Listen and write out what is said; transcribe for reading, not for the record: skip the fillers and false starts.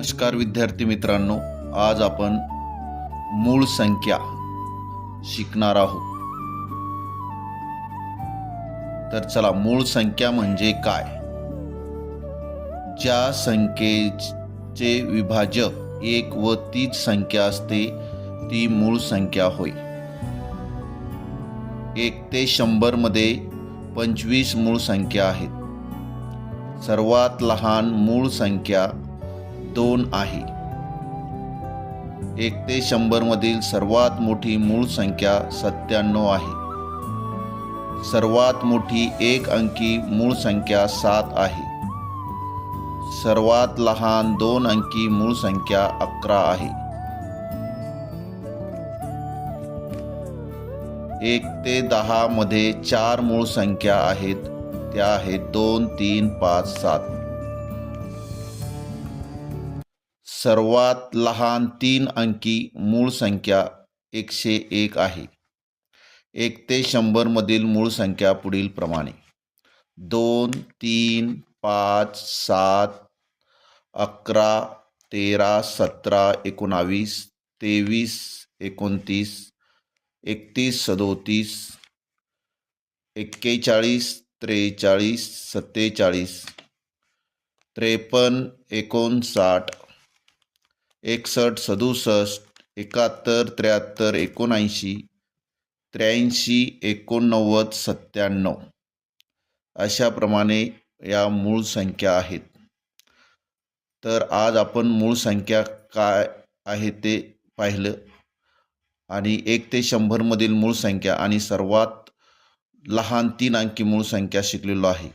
नमस्कार विद्यार्थी मित्रांनो, आज आपण मूळ संख्या शिकणार आहोत. तर चला, मूळ संख्या म्हणजे काय? ज्या संख्येचे विभाजक एक व तीच संख्या असते ती मूळ संख्या होय. 1 ते 100 मध्ये 25 मूळ संख्या आहेत. सर्वात लहान मूळ संख्या 2 आहे. 1 ते 100 मधील सर्वात मोठी मूळ संख्या 97 आहे. सर्वात मोठी एक अंकी मूळ संख्या 7 आहे. सर्वात लहान 2 अंकी मूळ संख्या 11 आहे. 1 ते 10 मध्ये 4 मूळ संख्या आहेत. त्या आहेत 2, 3, 5, 7. सर्वात लहान 3 अंकी मूळ संख्या 101 आहे. 1 ते 100 मधील मूळ संख्या पुढील प्रमाणे: 2, 3, 5, 7, 11, 13, 17, 19, 23, 29, 31, 37, 41, 43, 47, 53, 59, 61, 67, 71, 73, 79, 83, 89, 97 अशाप्रमाणे या मूळ संख्या आहेत. तर आज आपण मूळ संख्या काय आहे ते पाहिलं आणि 1 ते 100 मधील मूळ संख्या आणि सर्वात लहान 3 अंकी मूळ संख्या शिकलेलो आहे.